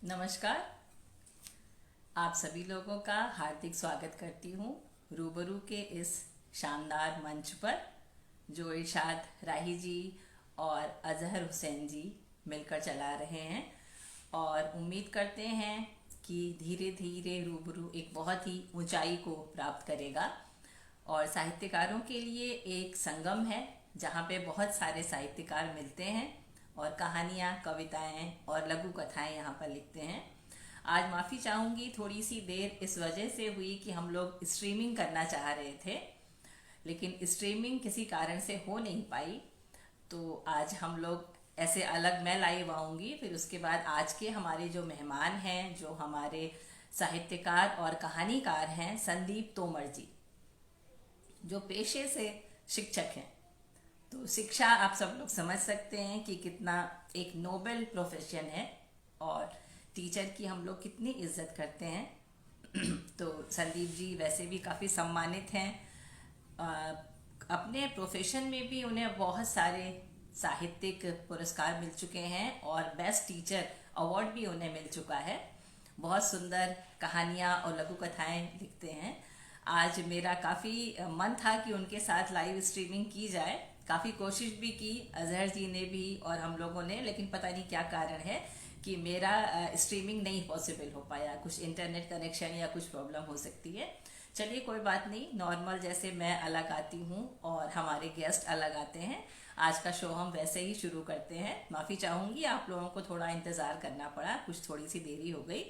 नमस्कार। आप सभी लोगों का हार्दिक स्वागत करती हूँ रूबरू के इस शानदार मंच पर, जो इरशाद राही जी और अजहर हुसैन जी मिलकर चला रहे हैं। और उम्मीद करते हैं कि धीरे धीरे रूबरू एक बहुत ही ऊंचाई को प्राप्त करेगा। और साहित्यकारों के लिए एक संगम है जहाँ पे बहुत सारे साहित्यकार मिलते हैं और कहानियाँ, कविताएं और लघु कथाएं यहाँ पर लिखते हैं। आज माफ़ी चाहूँगी, थोड़ी सी देर इस वजह से हुई कि हम लोग स्ट्रीमिंग करना चाह रहे थे, लेकिन स्ट्रीमिंग किसी कारण से हो नहीं पाई। तो आज हम लोग ऐसे अलग मैं लाइव आऊँगी, फिर उसके बाद आज के हमारे जो मेहमान हैं, जो हमारे साहित्यकार और कहानीकार हैं, संदीप तोमर जी, जो पेशे से शिक्षक हैं। तो शिक्षा आप सब लोग समझ सकते हैं कि कितना एक नोबेल प्रोफेशन है और टीचर की हम लोग कितनी इज्जत करते हैं। तो संदीप जी वैसे भी काफ़ी सम्मानित हैं। अ, अपने प्रोफेशन में भी उन्हें बहुत सारे साहित्यिक पुरस्कार मिल चुके हैं और बेस्ट टीचर अवार्ड भी उन्हें मिल चुका है। बहुत सुंदर कहानियाँ और लघु कथाएं लिखते हैं। आज मेरा काफ़ी मन था कि उनके साथ लाइव स्ट्रीमिंग की जाए। काफ़ी कोशिश भी की अजहर जी ने भी और हम लोगों ने, लेकिन पता नहीं क्या कारण है कि मेरा स्ट्रीमिंग नहीं पॉसिबल हो पाया। कुछ इंटरनेट कनेक्शन या कुछ प्रॉब्लम हो सकती है। चलिए कोई बात नहीं, नॉर्मल जैसे मैं अलग आती हूँ और हमारे गेस्ट अलग आते हैं, आज का शो हम वैसे ही शुरू करते हैं। माफ़ी चाहूँगी, आप लोगों को थोड़ा इंतज़ार करना पड़ा, कुछ थोड़ी सी देरी हो गई,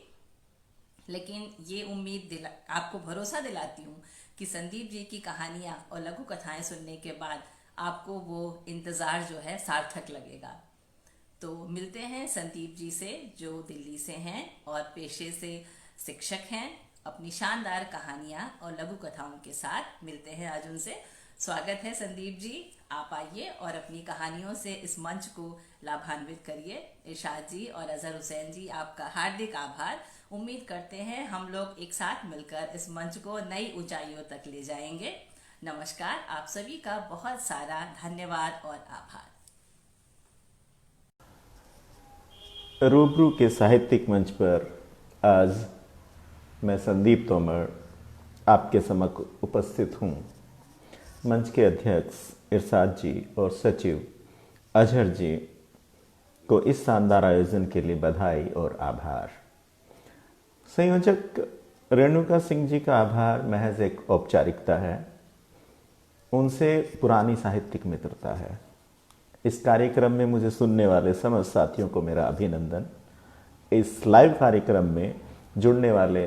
लेकिन ये उम्मीद दिला आपको भरोसा दिलाती हूँ कि संदीप जी की कहानियाँ और लघु कथाएं सुनने के बाद आपको वो इंतज़ार जो है सार्थक लगेगा। तो मिलते हैं संदीप जी से, जो दिल्ली से हैं और पेशे से शिक्षक हैं। अपनी शानदार कहानियाँ और लघु कथाओं के साथ मिलते हैं आज उनसे। स्वागत है संदीप जी, आप आइए और अपनी कहानियों से इस मंच को लाभान्वित करिए। इरशाद जी और अजहर हुसैन जी, आपका हार्दिक आभार। उम्मीद करते हैं हम लोग एक साथ मिलकर इस मंच को नई ऊंचाइयों तक ले जाएंगे। नमस्कार, आप सभी का बहुत सारा धन्यवाद और आभार। रूबरू के साहित्यिक मंच पर आज मैं संदीप तोमर आपके समक्ष उपस्थित हूँ। मंच के अध्यक्ष इरशाद जी और सचिव अजहर जी को इस शानदार आयोजन के लिए बधाई और आभार। संयोजक रेणुका सिंह जी का आभार महज एक औपचारिकता है, उनसे पुरानी साहित्यिक मित्रता है। इस कार्यक्रम में मुझे सुनने वाले समस्त साथियों को मेरा अभिनंदन। इस लाइव कार्यक्रम में जुड़ने वाले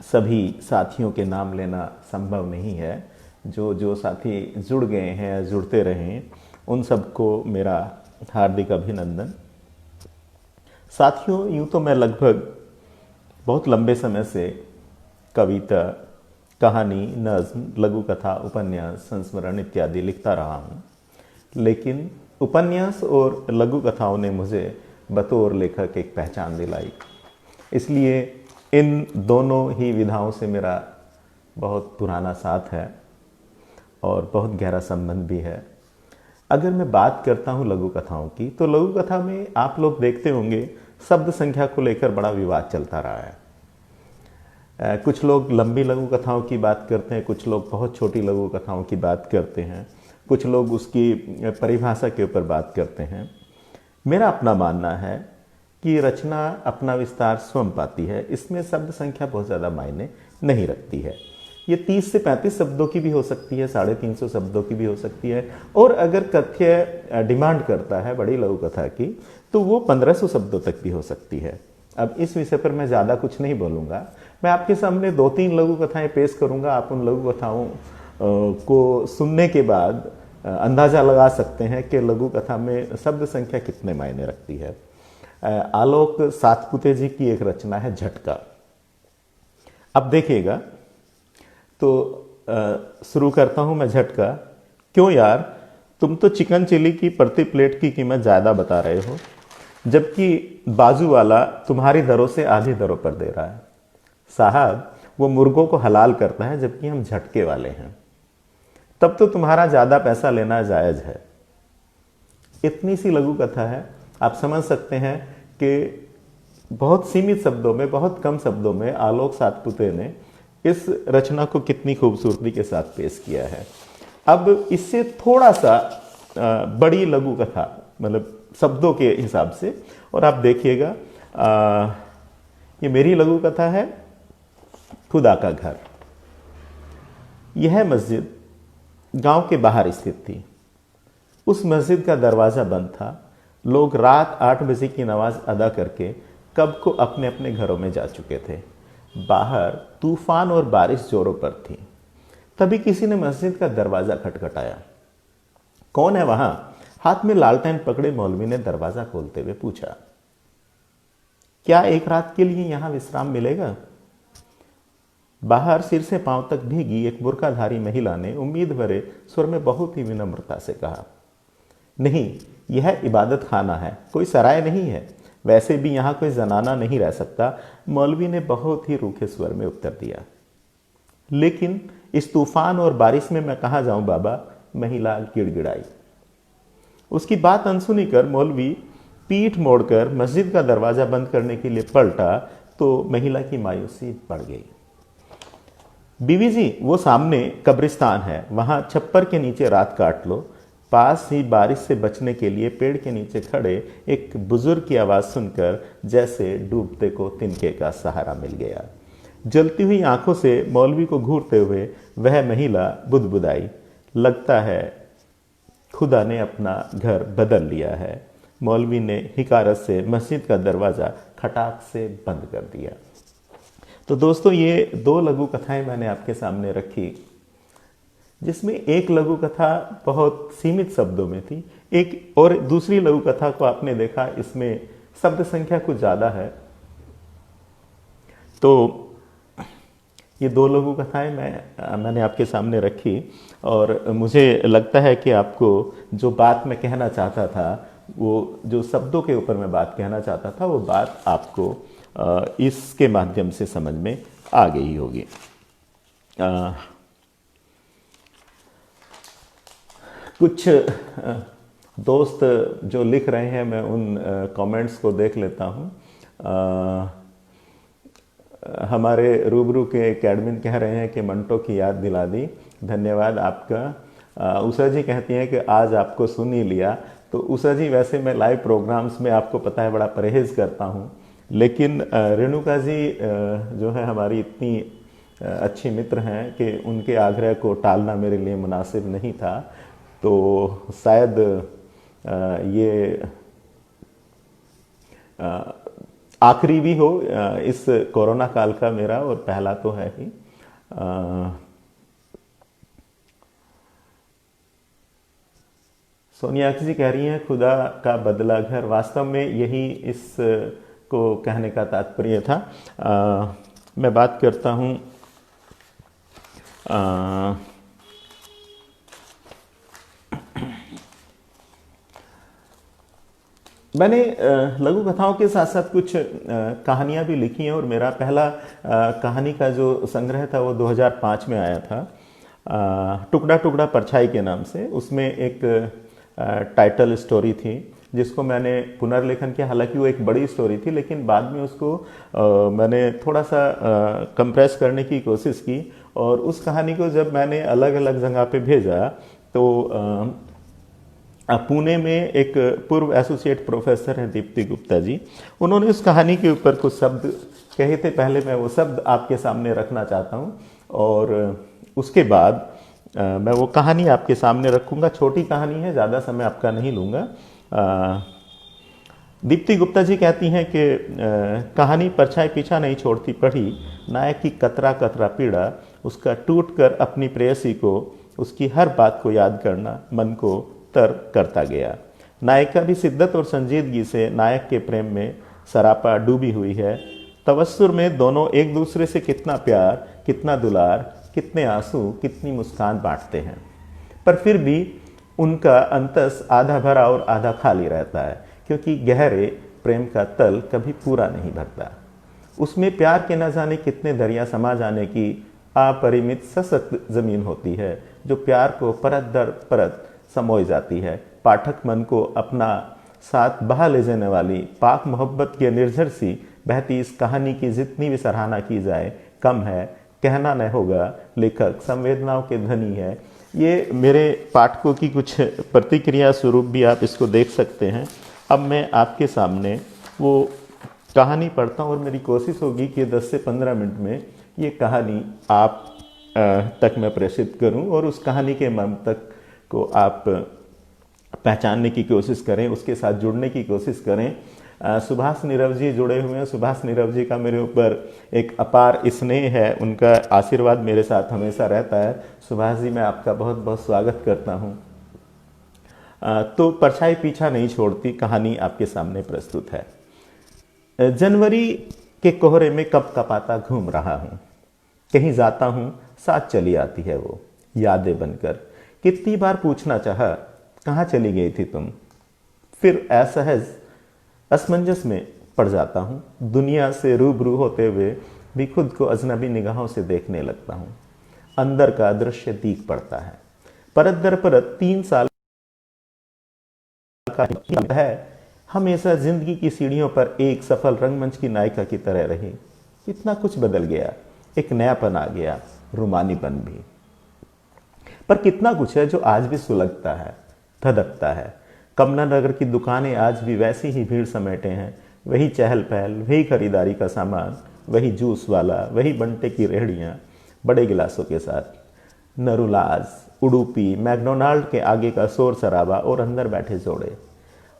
सभी साथियों के नाम लेना संभव नहीं है। जो जो साथी जुड़ गए हैं या जुड़ते रहें, उन सबको मेरा हार्दिक अभिनंदन। साथियों, यूँ तो मैं लगभग बहुत लंबे समय से कविता, कहानी, नज्म, लघु कथा, उपन्यास, संस्मरण इत्यादि लिखता रहा हूँ, लेकिन उपन्यास और लघु कथाओं ने मुझे बतौर लेखक एक पहचान दिलाई। इसलिए इन दोनों ही विधाओं से मेरा बहुत पुराना साथ है और बहुत गहरा संबंध भी है। अगर मैं बात करता हूँ लघु कथाओं की, तो लघु कथा में आप लोग देखते होंगे शब्द संख्या को लेकर बड़ा विवाद चलता रहा है। कुछ लोग लंबी लघु कथाओं की बात करते हैं, कुछ लोग बहुत छोटी लघु कथाओं की बात करते हैं, कुछ लोग उसकी परिभाषा के ऊपर बात करते हैं। मेरा अपना मानना है कि रचना अपना विस्तार स्वयं पाती है, इसमें शब्द संख्या बहुत ज़्यादा मायने नहीं रखती है। ये 30 से 35 शब्दों की भी हो सकती है, 350 शब्दों की भी हो सकती है, और अगर कथ्य डिमांड करता है बड़ी लघु कथा की, तो वो 1500 शब्दों तक भी हो सकती है। अब इस विषय पर मैं ज़्यादा कुछ नहीं बोलूँगा। मैं आपके सामने 2-3 लघु कथाएं पेश करूँगा। आप उन लघु कथाओं को सुनने के बाद अंदाज़ा लगा सकते हैं कि लघु कथा में शब्द संख्या कितने मायने रखती है। आलोक सातपुते जी की एक रचना है झटका। अब देखिएगा, तो शुरू करता हूं मैं झटका। क्यों यार, तुम तो चिकन चिली की प्रति प्लेट की कीमत ज़्यादा बता रहे हो, जबकि बाजू वाला तुम्हारी दरों से आधी दरों पर दे रहा है। साहब, वो मुर्गों को हलाल करता है, जबकि हम झटके वाले हैं। तब तो तुम्हारा ज़्यादा पैसा लेना जायज़ है। इतनी सी लघु कथा है। आप समझ सकते हैं कि बहुत सीमित शब्दों में, बहुत कम शब्दों में आलोक सातपुते ने इस रचना को कितनी खूबसूरती के साथ पेश किया है। अब इससे थोड़ा सा बड़ी लघु कथा, मतलब शब्दों के हिसाब से, और आप देखिएगा ये मेरी लघु कथा है, खुदा का घर। यह मस्जिद गांव के बाहर स्थित थी। उस मस्जिद का दरवाज़ा बंद था। लोग रात 8 बजे की नमाज अदा करके कब को अपने अपने घरों में जा चुके थे। बाहर तूफान और बारिश जोरों पर थी। तभी किसी ने मस्जिद का दरवाज़ा खटखटाया। कौन है वहां? हाथ में लालटेन पकड़े मौलवी ने दरवाज़ा खोलते हुए पूछा। क्या एक रात के लिए यहां विश्राम मिलेगा? बाहर सिर से पांव तक भीगी एक बुर्काधारी महिला ने उम्मीद भरे स्वर में बहुत ही विनम्रता से कहा, नहीं, यह इबादत खाना है, कोई सराय नहीं है। वैसे भी यहाँ कोई जनाना नहीं रह सकता। मौलवी ने बहुत ही रूखे स्वर में उत्तर दिया। लेकिन इस तूफान और बारिश में मैं कहाँ जाऊं बाबा? महिला गिड़गिड़ाई। उसकी बात अनसुनी कर मौलवी पीठ मोड़कर मस्जिद का दरवाजा बंद करने के लिए पलटा तो महिला की मायूसी बढ़ गई। बीवी जी, वो सामने कब्रिस्तान है, वहां छप्पर के नीचे रात काट लो। पास ही बारिश से बचने के लिए पेड़ के नीचे खड़े एक बुजुर्ग की आवाज़ सुनकर जैसे डूबते को तिनके का सहारा मिल गया। जलती हुई आंखों से मौलवी को घूरते हुए वह महिला बुदबुदाई, लगता है खुदा ने अपना घर बदल लिया है। मौलवी ने हिकारत से मस्जिद का दरवाज़ा खटाक से बंद कर दिया। तो दोस्तों, ये 2 लघु कथाएं मैंने आपके सामने रखी, जिसमें एक लघु कथा बहुत सीमित शब्दों में थी, एक और दूसरी लघु कथा को आपने देखा, इसमें शब्द संख्या कुछ ज़्यादा है। तो ये 2 लघु कथाएं मैंने आपके सामने रखी और मुझे लगता है कि आपको जो बात मैं कहना चाहता था, वो जो शब्दों के ऊपर मैं बात कहना चाहता था, वो बात आपको इसके माध्यम से समझ में आ गई होगी। कुछ दोस्त जो लिख रहे हैं, मैं उन कमेंट्स को देख लेता हूँ। हमारे रूबरू के एक एडमिन कह रहे हैं कि मंटो की याद दिला दी, धन्यवाद आपका। उषा जी कहती हैं कि आज आपको सुन ही लिया। तो उषा जी, वैसे मैं लाइव प्रोग्राम्स में आपको पता है बड़ा परहेज़ करता हूँ, लेकिन रेणुका जी जो है हमारी इतनी अच्छी मित्र हैं कि उनके आग्रह को टालना मेरे लिए मुनासिब नहीं था। तो शायद ये आखिरी भी हो इस कोरोना काल का मेरा, और पहला तो है ही। सोनिया जी कह रही हैं खुदा का बदला घर। वास्तव में यही इस को कहने का तात्पर्य था। मैं बात करता हूँ मैंने लघु कथाओं के साथ साथ कुछ कहानियाँ भी लिखी हैं, और मेरा पहला कहानी का जो संग्रह था वो 2005 में आया था, टुकड़ा टुकड़ा परछाई के नाम से। उसमें एक टाइटल स्टोरी थी जिसको मैंने पुनर्लेखन किया। हालांकि वो एक बड़ी स्टोरी थी, लेकिन बाद में उसको मैंने थोड़ा सा कंप्रेस करने की कोशिश की, और उस कहानी को जब मैंने अलग अलग जगह पे भेजा तो पुणे में एक पूर्व एसोसिएट प्रोफेसर हैं दीप्ति गुप्ता जी, उन्होंने उस कहानी के ऊपर कुछ शब्द कहे थे। पहले मैं वो शब्द आपके सामने रखना चाहता हूँ, और उसके बाद मैं वो कहानी आपके सामने रखूँगा। छोटी कहानी है, ज़्यादा समय आपका नहीं लूँगा। दीप्ति गुप्ता जी कहती हैं कि कहानी परछाई पीछा नहीं छोड़ती पढ़ी, नायक की कतरा कतरा पीड़ा, उसका टूट कर अपनी प्रेयसी को उसकी हर बात को याद करना मन को तर करता गया। नायिका भी शिद्दत और संजीदगी से नायक के प्रेम में सरापा डूबी हुई है। तवस्सुर में दोनों एक दूसरे से कितना प्यार, कितना दुलार, कितने आंसू, कितनी मुस्कान बांटते हैं, पर फिर भी उनका अंतस आधा भरा और आधा खाली रहता है, क्योंकि गहरे प्रेम का तल कभी पूरा नहीं भरता। उसमें प्यार के न जाने कितने दरिया समा जाने की अपरिमित सशक्त जमीन होती है, जो प्यार को परत दर परत समोई जाती है। पाठक मन को अपना साथ बहा ले जाने वाली पाक मोहब्बत की निर्झर सी बहती इस कहानी की जितनी भी सराहना की जाए कम है। कहना न होगा, लेखक संवेदनाओं के धनी है। ये मेरे पाठकों की कुछ प्रतिक्रिया स्वरूप भी आप इसको देख सकते हैं। अब मैं आपके सामने वो कहानी पढ़ता हूँ और मेरी कोशिश होगी कि 10 से 15 मिनट में ये कहानी आप तक मैं प्रेषित करूं और उस कहानी के मर्म तक को आप पहचानने की कोशिश करें, उसके साथ जुड़ने की कोशिश करें। सुभाष नीरव जी जुड़े हुए हैं। सुभाष नीरव जी का मेरे ऊपर एक अपार स्नेह है, उनका आशीर्वाद मेरे साथ हमेशा रहता है। सुभाष जी, मैं आपका बहुत बहुत स्वागत करता हूं। तो परछाई पीछा नहीं छोड़ती, कहानी आपके सामने प्रस्तुत है। जनवरी के कोहरे में कब कपाता घूम रहा हूं, कहीं जाता हूं, साथ चली आती है वो यादें बनकर। कितनी बार पूछना चाहा, कहाँ चली गई थी तुम, फिर असहज असमंजस में पड़ जाता हूँ। दुनिया से रूबरू होते हुए भी खुद को अजनबी निगाहों से देखने लगता हूँ। अंदर का दृश्य दीख पड़ता है। परत दर परत 3 साल का है, हमेशा जिंदगी की सीढ़ियों पर एक सफल रंगमंच की नायिका की तरह रही। इतना कुछ बदल गया, एक नयापन आ गया, रुमानीपन भी। पर कितना कुछ है जो आज भी सुलगता है, धधकता है। कमला नगर की दुकानें आज भी वैसी ही भीड़ समेटे हैं। वही चहल पहल, वही खरीदारी का सामान, वही जूस वाला, वही बंटे की रेहड़ियाँ बड़े गिलासों के साथ। नरुलाज, उडुपी, मैकडोनाल्ड के आगे का शोर शराबा और अंदर बैठे जोड़े।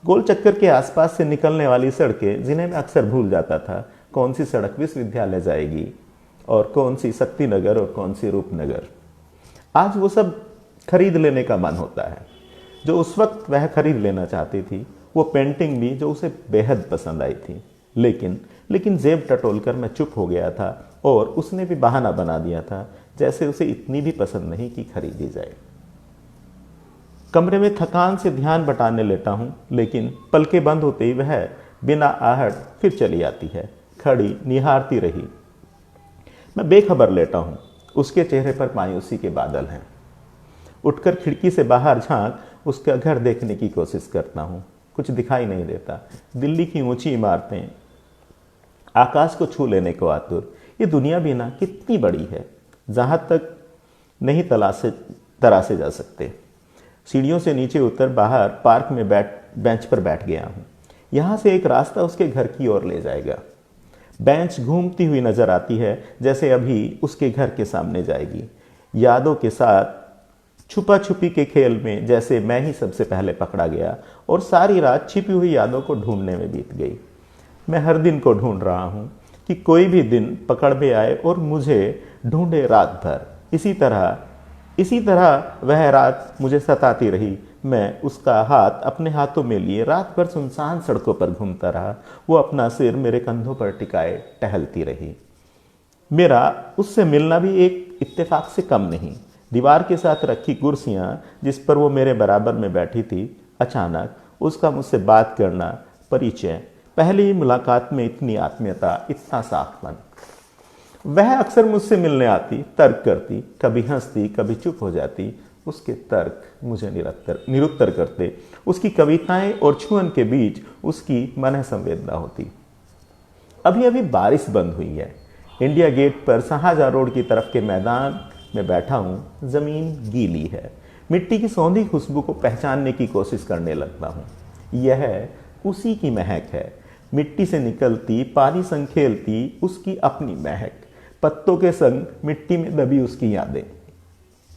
गोल चक्कर के आसपास से निकलने वाली सड़कें जिन्हें मैं अक्सर भूल जाता था। कौन सी सड़क विश्वविद्यालय जाएगी और कौन सी शक्ति नगर और कौन सी रूपनगर। आज वो सब खरीद लेने का मन होता है जो उस वक्त वह खरीद लेना चाहती थी। वो पेंटिंग भी जो उसे बेहद पसंद आई थी। लेकिन जेब टटोलकर मैं चुप हो गया था और उसने भी बहाना बना दिया था जैसे उसे इतनी भी पसंद नहीं कि खरीदी जाए। कमरे में थकान से ध्यान बटाने लेता हूँ, लेकिन पलकें बंद होते ही वह बिना आहट फिर चली आती है। खड़ी निहारती रही। मैं बेखबर लेटा हूँ। उसके चेहरे पर मायूसी के बादल हैं। उठकर खिड़की से बाहर झांक उसका घर देखने की कोशिश करता हूँ। कुछ दिखाई नहीं देता। दिल्ली की ऊंची इमारतें आकाश को छू लेने को आतुर। ये दुनिया भी ना कितनी बड़ी है, जहां तक नहीं तरासे जा सकते। सीढ़ियों से नीचे उतर बाहर पार्क में बेंच पर बैठ गया हूँ। यहाँ से एक रास्ता उसके घर की ओर ले जाएगा। बेंच घूमती हुई नजर आती है, जैसे अभी उसके घर के सामने जाएगी। यादों के साथ छुपा छुपी के खेल में जैसे मैं ही सबसे पहले पकड़ा गया और सारी रात छिपी हुई यादों को ढूंढने में बीत गई। मैं हर दिन को ढूंढ रहा हूँ कि कोई भी दिन पकड़ में आए और मुझे ढूंढे रात भर। इसी तरह वह रात मुझे सताती रही। मैं उसका हाथ अपने हाथों में लिए रात भर सुनसान सड़कों पर घूमता रहा। वो अपना सिर मेरे कंधों पर टिकाए टहलती रही। मेरा उससे मिलना भी एक इत्तेफाक से कम नहीं। दीवार के साथ रखी कुर्सियां जिस पर वो मेरे बराबर में बैठी थी, अचानक उसका मुझसे बात करना, परिचय, पहली मुलाकात में इतनी आत्मीयता, इतना साफपन। वह अक्सर मुझसे मिलने आती, तर्क करती, कभी हंसती, कभी चुप हो जाती। उसके तर्क मुझे निरुत्तर करते। उसकी कविताएं और छुअन के बीच उसकी मन संवेदना होती। अभी अभी बारिश बंद हुई है। इंडिया गेट पर शाहजहां रोड की तरफ के मैदान में बैठा हूँ। जमीन गीली है। मिट्टी की सौंधी खुशबू को पहचानने की कोशिश करने लगता हूँ। यह उसी की महक है। मिट्टी से निकलती, पानी संग खेलती उसकी अपनी महक, पत्तों के संग मिट्टी में दबी उसकी यादें।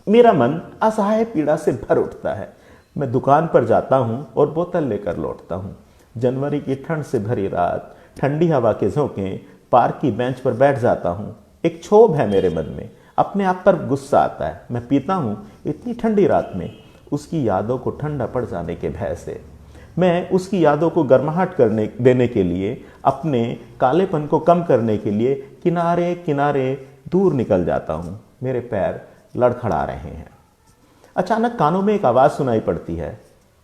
मेरा मन असहाय पीड़ा से भर उठता है। मैं दुकान पर जाता हूँ और बोतल लेकर लौटता हूँ। जनवरी की ठंड से भरी रात, ठंडी हवा के झोंके, पार्क की बेंच पर बैठ जाता हूँ। एक क्षोभ है मेरे मन में, अपने आप पर गुस्सा आता है। मैं पीता हूँ इतनी ठंडी रात में, उसकी यादों को ठंडा पड़ जाने के भय से। मैं उसकी यादों को गर्माहट देने के लिए, अपने कालेपन को कम करने के लिए किनारे किनारे दूर निकल जाता हूँ। मेरे पैर लड़खड़ा रहे हैं। अचानक कानों में एक आवाज़ सुनाई पड़ती है।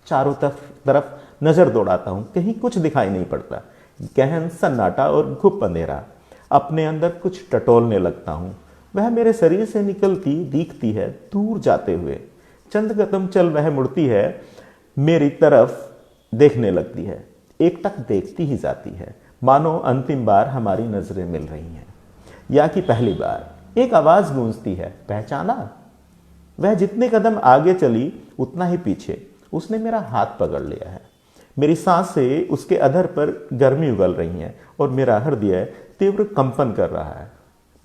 चारों तरफ नज़र दौड़ाता हूँ, कहीं कुछ दिखाई नहीं पड़ता। गहन सन्नाटा और घुप अंधेरा। अपने अंदर कुछ टटोलने लगता हूँ। वह मेरे शरीर से निकलती दिखती है, दूर जाते हुए। चंद कदम चल वह मुड़ती है, मेरी तरफ देखने लगती है। एकटक देखती ही जाती है। मानो अंतिम बार हमारी नजरें मिल रही हैं, या कि पहली बार एक आवाज गूंजती है, पहचाना। वह जितने कदम आगे चली उतना ही पीछे। उसने मेरा हाथ पकड़ लिया है। मेरी सांसें उसके अधर पर गर्मी उगल रही हैं और मेरा हृदय तीव्र कंपन कर रहा है।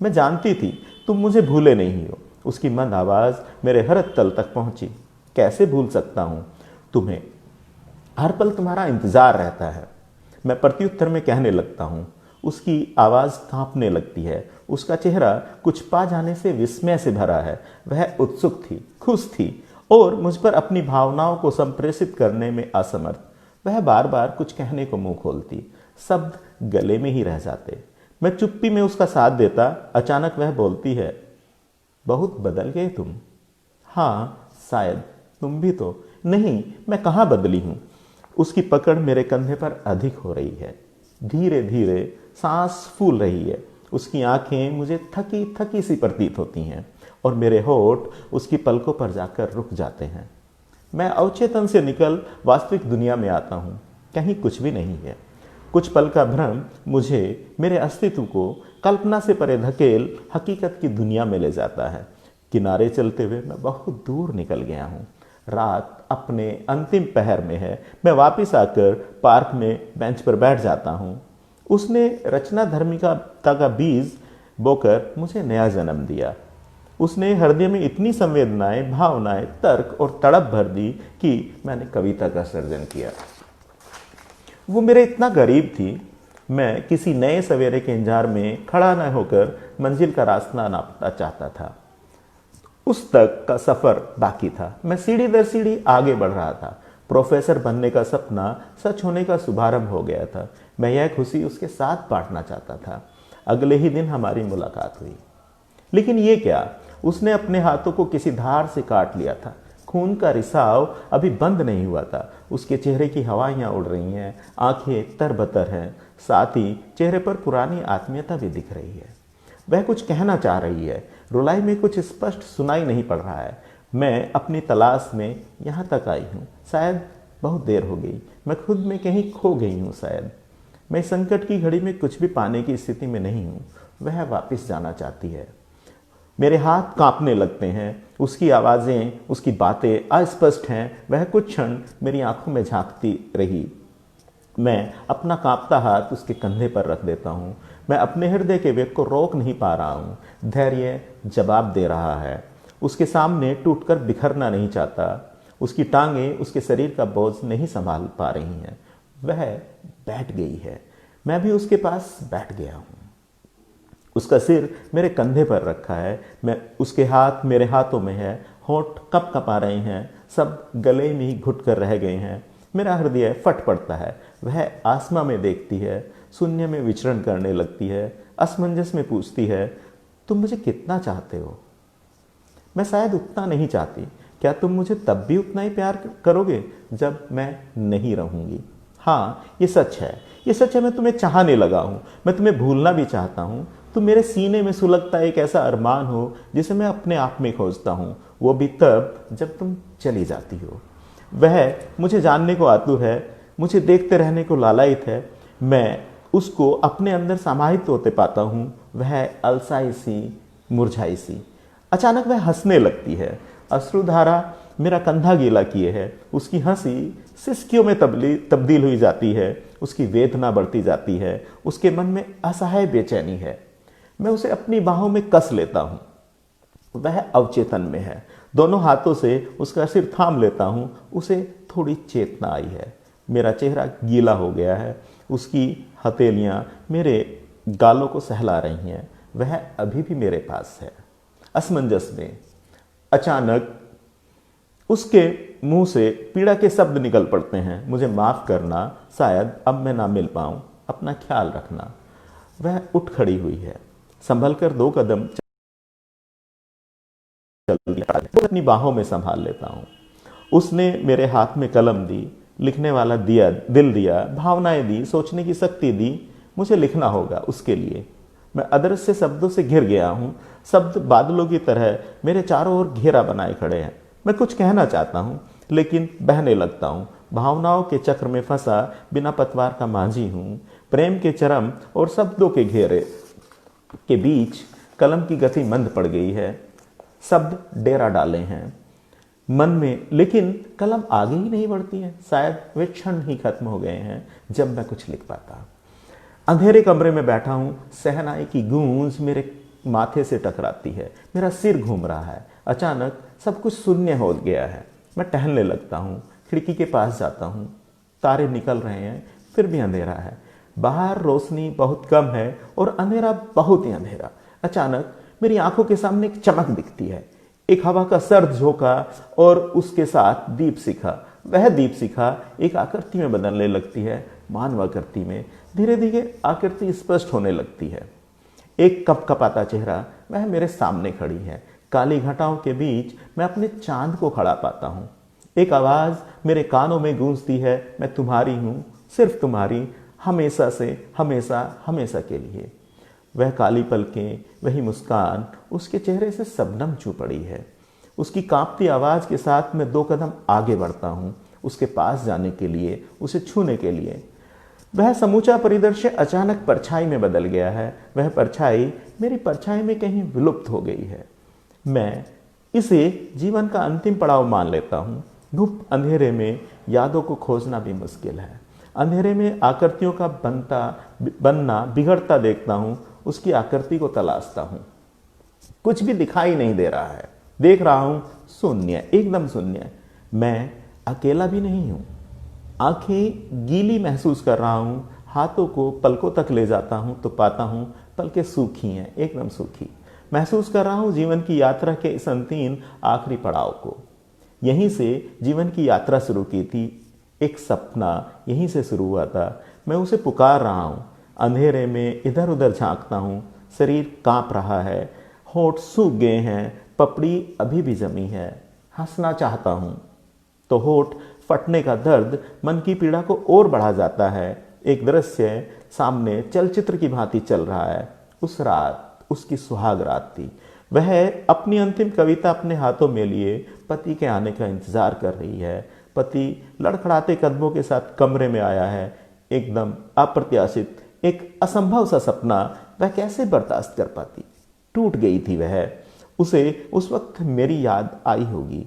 मैं जानती थी तुम मुझे भूले नहीं हो। उसकी मंद आवाज मेरे हृदय तल तक पहुंची। कैसे भूल सकता हूं तुम्हें, हर पल तुम्हारा इंतजार रहता है, मैं प्रत्युत्तर में कहने लगता हूं। उसकी आवाज कांपने लगती है। उसका चेहरा कुछ पा जाने से विस्मय से भरा है। वह उत्सुक थी, खुश थी और मुझ पर अपनी भावनाओं को संप्रेषित करने में असमर्थ। वह बार बार कुछ कहने को मुंह खोलती, शब्द गले में ही रह जाते। मैं चुप्पी में उसका साथ देता। अचानक वह बोलती है, बहुत बदल गए तुम। हाँ शायद, तुम भी तो। नहीं, मैं कहाँ बदली हूं। उसकी पकड़ मेरे कंधे पर अधिक हो रही है। धीरे धीरे सांस फूल रही है। उसकी आंखें मुझे थकी थकी सी प्रतीत होती हैं और मेरे होठ उसकी पलकों पर जाकर रुक जाते हैं। मैं अवचेतन से निकल वास्तविक दुनिया में आता हूँ। कहीं कुछ भी नहीं है। कुछ पल का भ्रम मुझे, मेरे अस्तित्व को कल्पना से परे धकेल हकीकत की दुनिया में ले जाता है। किनारे चलते हुए मैं बहुत दूर निकल गया हूँ। रात अपने अंतिम पहर में है। मैं वापस आकर पार्क में बेंच पर बैठ जाता हूँ। उसने रचना धर्मिकता का बीज बोकर मुझे नया जन्म दिया। उसने हृदय में इतनी संवेदनाएं, भावनाएं, तर्क और तड़प भर दी कि मैंने कविता का सर्जन किया। वो मेरे इतना करीब थी, मैं किसी नए सवेरे के इंतजार में खड़ा न होकर मंजिल का रास्ता नापना चाहता था। उस तक का सफर बाकी था। मैं सीढ़ी दर सीढ़ी आगे बढ़ रहा था। प्रोफेसर बनने का सपना सच होने का शुभारंभ हो गया था। मैं यह खुशी उसके साथ बांटना चाहता था। अगले ही दिन हमारी मुलाकात हुई। लेकिन ये क्या, उसने अपने हाथों को किसी धार से काट लिया था। खून का रिसाव अभी बंद नहीं हुआ था। उसके चेहरे की हवाइयाँ उड़ रही हैं, आंखें तरबतर हैं, साथ ही चेहरे पर पुरानी आत्मीयता भी दिख रही है। वह कुछ कहना चाह रही है। रुलाई में कुछ स्पष्ट सुनाई नहीं पड़ रहा है। मैं अपनी तलाश में यहाँ तक आई हूँ। शायद बहुत देर हो गई। मैं खुद में कहीं खो गई हूँ। शायद मैं संकट की घड़ी में कुछ भी पाने की स्थिति में नहीं हूँ। वह वापस जाना चाहती है। मेरे हाथ कांपने लगते हैं। उसकी आवाज़ें, उसकी बातें अस्पष्ट हैं। वह कुछ क्षण मेरी आंखों में झांकती रही। मैं अपना कांपता हाथ उसके कंधे पर रख देता हूँ। मैं अपने हृदय के वेग को रोक नहीं पा रहा हूँ। धैर्य जवाब दे रहा है। उसके सामने टूटकर बिखरना नहीं चाहता। उसकी टांगें उसके शरीर का बोझ नहीं संभाल पा रही हैं। वह बैठ गई है। मैं भी उसके पास बैठ गया हूँ। उसका सिर मेरे कंधे पर रखा है। मैं उसके हाथ मेरे हाथों में है। होंठ कप कपा रहे हैं। सब गले में ही घुट कर रह गए हैं। मेरा हृदय फट पड़ता है। वह आसमां में देखती है, शून्य में विचरण करने लगती है, असमंजस में पूछती है, तुम मुझे कितना चाहते हो? मैं शायद उतना नहीं चाहती। क्या तुम मुझे तब भी उतना ही प्यार करोगे जब मैं नहीं रहूंगी? हाँ, ये सच है। ये सच है। मैं तुम्हें चाहने लगा हूँ। मैं तुम्हें भूलना भी चाहता हूँ। तुम मेरे सीने में सुलगता एक ऐसा अरमान हो जिसे मैं अपने आप में खोजता हूँ। वो भी तब जब तुम चली जाती हो। वह मुझे जानने को आतुर है, मुझे देखते रहने को लालायित है। मैं उसको अपने अंदर समाहित होते पाता हूँ। वह अलसाई सी, मुरझाई सी। अचानक वह हंसने लगती है। अश्रुधारा मेरा कंधा गीला किए है। उसकी हंसी सिसकियों में तब्दील हुई जाती है। उसकी वेदना बढ़ती जाती है। उसके मन में असहाय बेचैनी है। मैं उसे अपनी बाहों में कस लेता हूँ। वह अवचेतन में है। दोनों हाथों से उसका सिर थाम लेता हूँ। उसे थोड़ी चेतना आई है। मेरा चेहरा गीला हो गया है। उसकी हथेलियाँ मेरे गालों को सहला रही हैं। वह अभी भी मेरे पास है। असमंजस में अचानक उसके मुंह से पीड़ा के शब्द निकल पड़ते हैं। मुझे माफ करना, शायद अब मैं ना मिल पाऊं, अपना ख्याल रखना। वह उठ खड़ी हुई है। संभल कर 2 कदम चल दिया। अपनी बाहों में संभाल लेता हूं। उसने मेरे हाथ में कलम दी, लिखने वाला दिया, दिल दिया, भावनाएं दी, सोचने की शक्ति दी। मुझे लिखना होगा उसके लिए। मैं अदृश्य शब्दों से घिर गया हूं। शब्द बादलों की तरह मेरे चारों ओर घेरा बनाए खड़े हैं। मैं कुछ कहना चाहता हूं, लेकिन बहने लगता हूं। भावनाओं के चक्र में फंसा बिना पतवार का मांझी हूं। प्रेम के चरम और शब्दों के घेरे के बीच कलम की गति मंद पड़ गई है। शब्द डेरा डाले हैं मन में, लेकिन कलम आगे ही नहीं बढ़ती है। शायद वे क्षण ही खत्म हो गए हैं जब मैं कुछ लिख पाता। अंधेरे कमरे में बैठा हूं, शहनाई की गूंज मेरे माथे से टकराती है, मेरा सिर घूम रहा है। अचानक सब कुछ शून्य हो गया है। मैं टहलने लगता हूं, खिड़की के पास जाता हूं। तारे निकल रहे हैं, फिर भी अंधेरा है। बाहर रोशनी बहुत कम है और अंधेरा बहुत ही अंधेरा। अचानक मेरी आंखों के सामने एक चमक दिखती है, एक हवा का सर्द झोंका और उसके साथ दीप शिखा। वह दीप शिखा एक आकृति में बदलने लगती है, मानव आकृति में। धीरे धीरे आकृति स्पष्ट होने लगती है। एक कपकपाता चेहरा वह मेरे सामने खड़ी है। काली घटाओं के बीच मैं अपने चांद को खड़ा पाता हूँ। एक आवाज मेरे कानों में गूंजती है, मैं तुम्हारी हूँ, सिर्फ तुम्हारी, हमेशा से, हमेशा हमेशा के लिए। वह काली पलकें, वही मुस्कान, उसके चेहरे से शबनम छू पड़ी है। उसकी कांपती आवाज के साथ मैं 2 कदम आगे बढ़ता हूँ, उसके पास जाने के लिए, उसे छूने के लिए। वह समूचा परिदृश्य अचानक परछाई में बदल गया है। वह परछाई मेरी परछाई में कहीं विलुप्त हो गई है। मैं इसे जीवन का अंतिम पड़ाव मान लेता हूँ। धूप अंधेरे में यादों को खोजना भी मुश्किल है। अंधेरे में आकृतियों का बनना बिगड़ता देखता हूँ, उसकी आकृति को तलाशता हूँ। कुछ भी दिखाई नहीं दे रहा है। देख रहा हूँ शून्य, एकदम शून्य। मैं अकेला भी नहीं हूँ। आंखें गीली महसूस कर रहा हूँ। हाथों को पलकों तक ले जाता हूँ तो पाता हूँ पलकें सूखी हैं, एकदम सूखी। महसूस कर रहा हूँ जीवन की यात्रा के इस अंतिम आखिरी पड़ाव को। यहीं से जीवन की यात्रा शुरू की थी। एक सपना यहीं से शुरू हुआ था। मैं उसे पुकार रहा हूँ। अंधेरे में इधर उधर झांकता हूँ। शरीर कांप रहा है, होंठ सूख गए हैं, पपड़ी अभी भी जमी है। हंसना चाहता हूँ तो होंठ फटने का दर्द मन की पीड़ा को और बढ़ा जाता है। एक दृश्य सामने चलचित्र की भांति चल रहा है। उस रात उसकी सुहाग रात थी। वह अपनी अंतिम कविता अपने हाथों में लिए पति के आने का इंतजार कर रही है। पति लड़खड़ाते कदमों के साथ कमरे में आया है। एकदम अप्रत्याशित, एक असंभव सा सपना वह कैसे बर्दाश्त कर पाती। टूट गई थी वह। उसे उस वक्त मेरी याद आई होगी।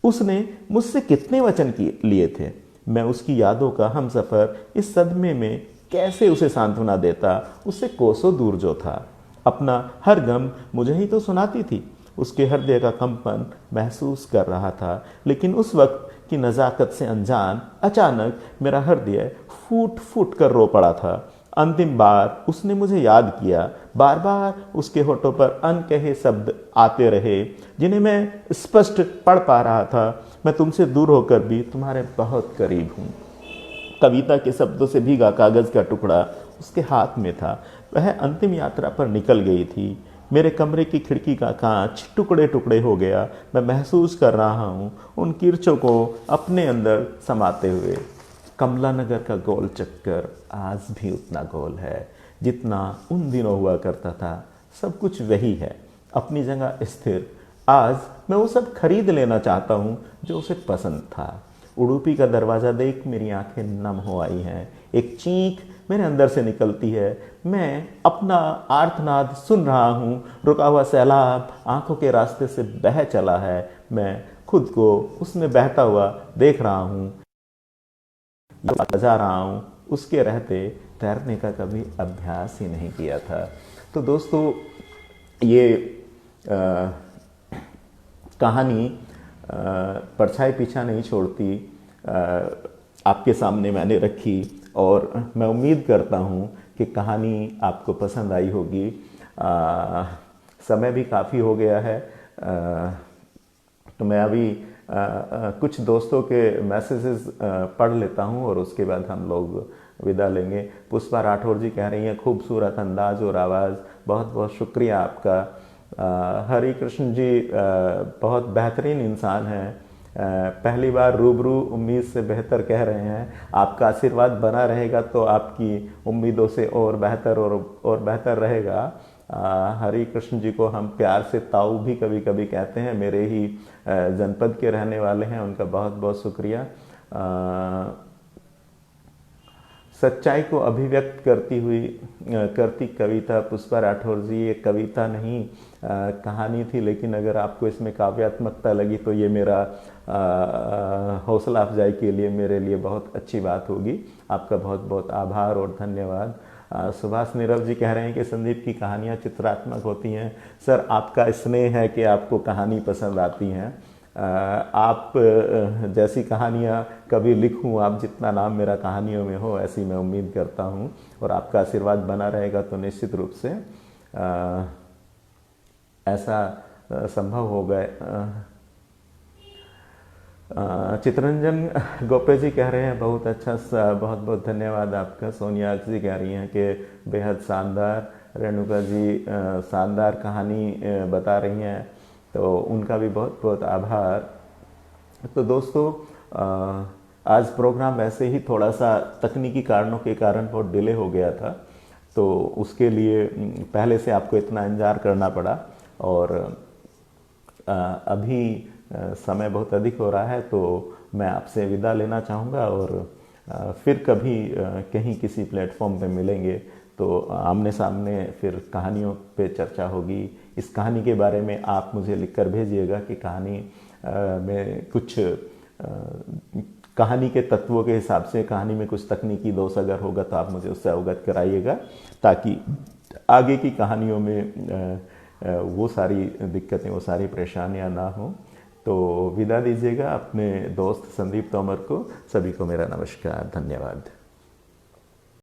उसने मुझसे कितने वचन लिए थे। मैं उसकी यादों का हमसफर इस सदमे में कैसे उसे सांत्वना देता। उससे कोसों दूर जो था। अपना हर गम मुझे ही तो सुनाती थी। उसके हृदय का कंपन महसूस कर रहा था, लेकिन उस वक्त की नज़ाकत से अनजान अचानक मेरा हृदय फूट फूट कर रो पड़ा था। अंतिम बार उसने मुझे याद किया। बार बार उसके होठों पर अनकहे शब्द आते रहे, जिन्हें मैं स्पष्ट पढ़ पा रहा था। मैं तुमसे दूर होकर भी तुम्हारे बहुत करीब हूँ। कविता के शब्दों से भीगा कागज का टुकड़ा उसके हाथ में था। वह अंतिम यात्रा पर निकल गई थी। मेरे कमरे की खिड़की का कांच टुकड़े टुकड़े हो गया। मैं महसूस कर रहा हूँ उन किरचों को अपने अंदर समाते हुए। कमला नगर का गोल चक्कर आज भी उतना गोल है जितना उन दिनों हुआ करता था। सब कुछ वही है, अपनी जगह स्थिर। आज मैं वो सब खरीद लेना चाहता हूँ जो उसे पसंद था। उडुपी का दरवाज़ा देख मेरी आंखें नम हो आई हैं। एक चीख मेरे अंदर से निकलती है। मैं अपना आर्तनाद सुन रहा हूँ। रुका हुआ सैलाब आंखों के रास्ते से बह चला है। मैं खुद को उसमें बहता हुआ देख रहा हूँ, बजा रहा हूँ। उसके रहते तैरने का कभी अभ्यास ही नहीं किया था। तो दोस्तों, ये कहानी परछाई पीछा नहीं छोड़ती आपके सामने मैंने रखी, और मैं उम्मीद करता हूँ कि कहानी आपको पसंद आई होगी। समय भी काफ़ी हो गया है, तो मैं अभी कुछ दोस्तों के मैसेजेस पढ़ लेता हूँ और उसके बाद हम लोग विदा लेंगे। पुष्पा राठौर जी कह रही हैं खूबसूरत अंदाज और आवाज़, बहुत बहुत शुक्रिया आपका। हरि कृष्ण जी बहुत बेहतरीन इंसान हैं। पहली बार रूबरू उम्मीद से बेहतर कह रहे हैं। आपका आशीर्वाद बना रहेगा तो आपकी उम्मीदों से और बेहतर और बेहतर रहेगा। हरि कृष्ण जी को हम प्यार से ताऊ भी कभी कभी कहते हैं। मेरे ही जनपद के रहने वाले हैं, उनका बहुत बहुत शुक्रिया। सच्चाई को अभिव्यक्त करती कविता पुष्पा राठौर जी, ये कविता नहीं कहानी थी, लेकिन अगर आपको इसमें काव्यात्मकता लगी तो ये मेरा हौसला अफजाई के लिए मेरे लिए बहुत अच्छी बात होगी। आपका बहुत बहुत आभार और धन्यवाद। सुभाष नीरव जी कह रहे हैं कि संदीप की कहानियाँ चित्रात्मक होती हैं। सर, आपका स्नेह है कि आपको कहानी पसंद आती हैं। आप जैसी कहानियाँ कभी लिखूं, आप जितना नाम मेरा कहानियों में हो, ऐसी मैं उम्मीद करता हूं, और आपका आशीर्वाद बना रहेगा तो निश्चित रूप से ऐसा संभव होगा। चित्रंजन गोपे जी कह रहे हैं बहुत अच्छा, बहुत बहुत धन्यवाद आपका। सोनिया जी कह रही हैं कि बेहद शानदार। रेणुका जी शानदार कहानी बता रही हैं, तो उनका भी बहुत बहुत आभार। तो दोस्तों, आज प्रोग्राम वैसे ही थोड़ा सा तकनीकी कारणों के कारण बहुत डिले हो गया था, तो उसके लिए पहले से आपको इतना इंतजार करना पड़ा, और अभी समय बहुत अधिक हो रहा है, तो मैं आपसे विदा लेना चाहूँगा, और फिर कभी कहीं किसी प्लेटफॉर्म पे मिलेंगे तो आमने सामने फिर कहानियों पे चर्चा होगी। इस कहानी के बारे में आप मुझे लिखकर भेजिएगा कि कहानी में कुछ कहानी के तत्वों के हिसाब से कहानी में कुछ तकनीकी दोष अगर होगा तो आप मुझे उससे अवगत कराइएगा, ताकि आगे की कहानियों में वो सारी दिक्कतें, वो सारी परेशानियां ना हो। तो विदा दीजिएगा अपने दोस्त संदीप तोमर को। सभी को मेरा नमस्कार, धन्यवाद।